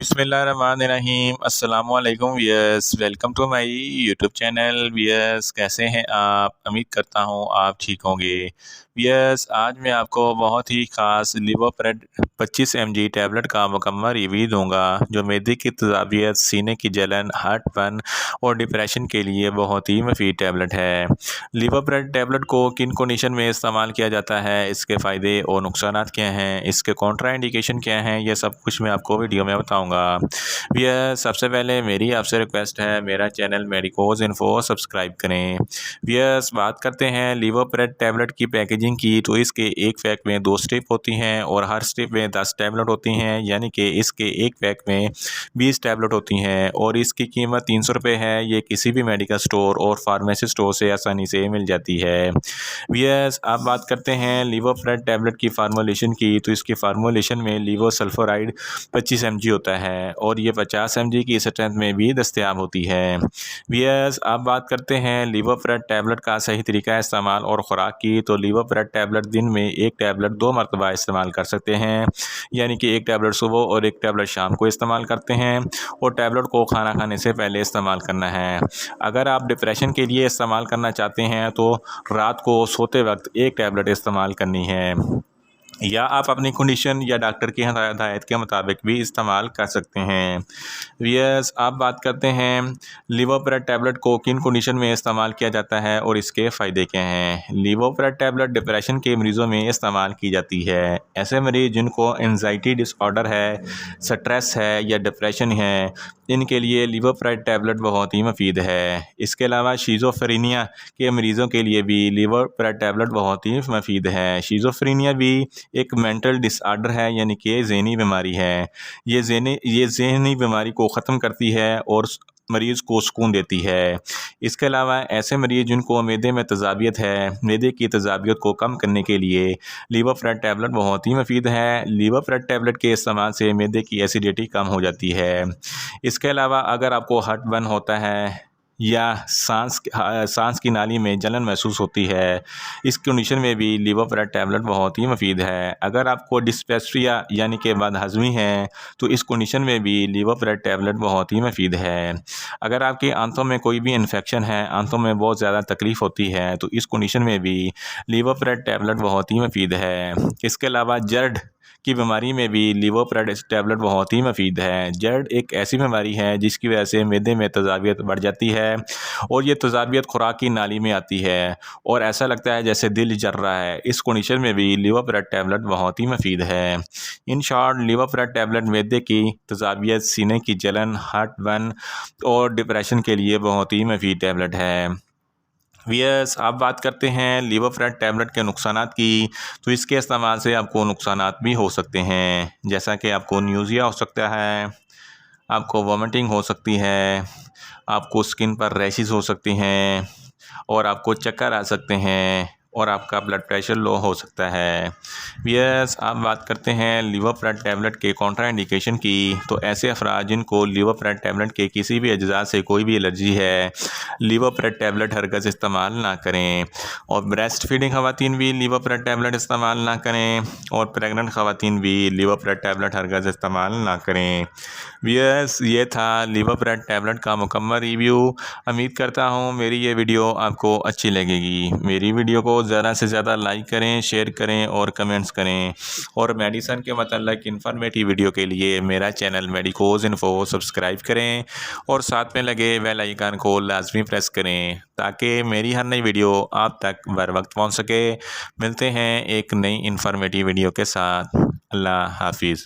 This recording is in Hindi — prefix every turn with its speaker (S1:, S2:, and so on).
S1: बिस्मिल्लाहिर्रहमानिर्रहीम अस्सलामुअलैकुम viewers, welcome to my YouTube channel. Viewers, कैसे हैं आप? उम्मीद करता हूँ आप ठीक होंगे। वियर्स, आज मैं आपको बहुत ही ख़ास लिवोप्रेड 25 mg टैबलेट का मुकम्मल रिव्यू दूंगा, जो मैदे की तेज़ाबियत, सीने की जलन, हार्टबर्न और डिप्रेशन के लिए बहुत ही मुफीद टैबलेट है। लिवोप्रेड टैबलेट को किन कंडीशन में इस्तेमाल किया जाता है, इसके फ़ायदे और नुकसानात क्या हैं, इसके कॉन्ट्रा इंडिकेशन क्या हैं, ये सब कुछ मैं आपको वीडियो में बताऊंगा। भैया, सबसे पहले मेरी आपसे रिक्वेस्ट है, मेरा चैनल मेडिकोज इन्फो सब्सक्राइब करें। व्यूअर्स, बात करते हैं लिवोप्रेड टैबलेट की पैकेजिंग की, तो इसके एक पैक में 2 स्ट्रिप होती हैं और हर स्ट्रिप में 10 टैबलेट होती हैं, यानी कि इसके एक पैक में 20 टैबलेट होती हैं और इसकी कीमत 300 रुपये है। ये किसी भी मेडिकल स्टोर और फार्मेसी स्टोर से आसानी से मिल जाती है। व्यूअर्स, आप बात करते हैं लिवोप्रेड टैबलेट की फार्मूलेशन की, तो इसकी फार्मूलेशन में लिवोसल्फोराइड 25 mg होता है और ये 50 mg की स्ट्रेंथ में भी दस्तयाब होती है। व्यूअर्स, आप बात करते हैं लिवोप्रेड टैबलेट का सही तरीका इस्तेमाल और ख़ुराक की, तो लिवोप्रेड टैबलेट दिन में एक टैबलेट 2 मरतबा इस्तेमाल कर सकते हैं, यानी कि एक टैबलेट सुबह और एक टैबलेट शाम को इस्तेमाल करते हैं और टैबलेट को खाना खाने से पहले इस्तेमाल करना है। अगर आप डिप्रेशन के लिए इस्तेमाल करना चाहते हैं तो रात को सोते वक्त एक टैबलेट इस्तेमाल करनी है, या आप अपनी कंडीशन या डॉक्टर की हदायत के मुताबिक भी इस्तेमाल कर सकते हैं। व्यूअर्स, आप बात करते हैं लिवोप्रेड टैबलेट को किन कंडीशन में इस्तेमाल किया जाता है और इसके फ़ायदे क्या हैं। लिवोप्रेड टैबलेट डिप्रेशन के मरीज़ों में इस्तेमाल की जाती है। ऐसे मरीज़ जिनको एंजाइटी डिसऑर्डर है, स्ट्रेस है या डिप्रेशन है, इनके लिए लिवोप्रेड टैबलेट बहुत ही मुफीद है। इसके अलावा शिज़ोफ्रेनिया के मरीज़ों के लिए भी लिवोप्रेड टैबलेट बहुत ही मुफीद है। शिज़ोफ्रेनिया भी एक मेंटल डिसऑर्डर है, यानी कि ज़हनी बीमारी है। ये ज़हनी बीमारी को ख़त्म करती है और मरीज़ को सुकून देती है। इसके अलावा ऐसे मरीज़ जिनको मैदे में तेज़ाबियत है, मैदे की तेज़ाबियत को कम करने के लिए लिवोप्रेड टैबलेट बहुत ही मुफीद है। लिवोप्रेड टैबलेट के इस्तेमाल से मैदे की एसिडिटी कम हो जाती है। इसके अलावा अगर आपको हार्टबर्न होता है या सांस की नाली में जलन महसूस होती है, इस कंडीशन में भी लिवोप्रेड टैबलेट बहुत ही मुफीद है। अगर आपको डिस्पेप्सिया यानी कि बदहज़मी है, तो इस कंडीशन में भी लिवोप्रेड टैबलेट बहुत ही मुफीद है। अगर आपकी आंतों में कोई भी इन्फेक्शन है, आंतों में बहुत ज़्यादा तकलीफ़ होती है, तो इस कंडीशन में भी लिवोप्रेड टैबलेट बहुत ही मुफीद है। इसके अलावा जर्द की बीमारी में भी लिवोप्रेड टैबलेट बहुत ही मुफीद है। जर्द एक ऐसी बीमारी है जिसकी वजह से मैदे में तेज़ाबियत बढ़ जाती है और ये तेज़ाबियत खुराक की नाली में आती है और ऐसा लगता है जैसे दिल जल रहा है। इस कंडीशन में भी लिवोप्रेड टैबलेट बहुत ही मुफीद है। इन शॉर्ट, लिवोप्रेड टैबलेट मैदे की तेज़ाबियत, सीने की जलन, हार्टबर्न और डिप्रेशन के लिए बहुत ही मुफीद टैबलेट है। व्यूअर्स, आप बात करते हैं लिवोप्रेड टैबलेट के नुकसानात की, तो इसके इस्तेमाल से आपको नुकसानात भी हो सकते हैं, जैसा कि आपको न्यूज़िया हो सकता है, आपको वोमिटिंग हो सकती है, आपको स्किन पर रैशेस हो सकती हैं और आपको चक्कर आ सकते हैं और आपका ब्लड प्रेशर लो हो सकता है। व्यूअर्स, आप बात करते हैं लिवोप्रेड टैबलेट के कॉन्ट्रा इंडिकेशन की, तो ऐसे अफराद जिनको लिवोप्रेड टैबलेट के किसी भी अज्जा से कोई भी एलर्जी है, लिवोप्रेड टैबलेट हरगज़ इस्तेमाल ना करें। और ब्रेस्ट फीडिंग ख़वातीन भी लिवोप्रेड टैबलेट इस्तेमाल ना करें और प्रेग्नेंट ख़वातीन भी लिवोप्रेड टैबलेट हरगज़ इस्तेमाल ना करें। व्यूअर्स, ये था लिवोप्रेड टैबलेट का मुकम्मल रिव्यू। उम्मीद करता हूँ मेरी ये वीडियो आपको अच्छी लगेगी। मेरी वीडियो को ज़्यादा से ज़्यादा लाइक करें, शेयर करें और कमेंट्स करें, और मेडिसन के मतलब इन्फॉर्मेटिव वीडियो के लिए मेरा चैनल मेडिकोज इन्फो सब्सक्राइब करें और साथ में लगे बेल आइकन को लाजमी प्रेस करें, ताकि मेरी हर नई वीडियो आप तक बर वक्त पहुँच सके। मिलते हैं एक नई इन्फॉर्मेटिव वीडियो के साथ। अल्लाह हाफिज़।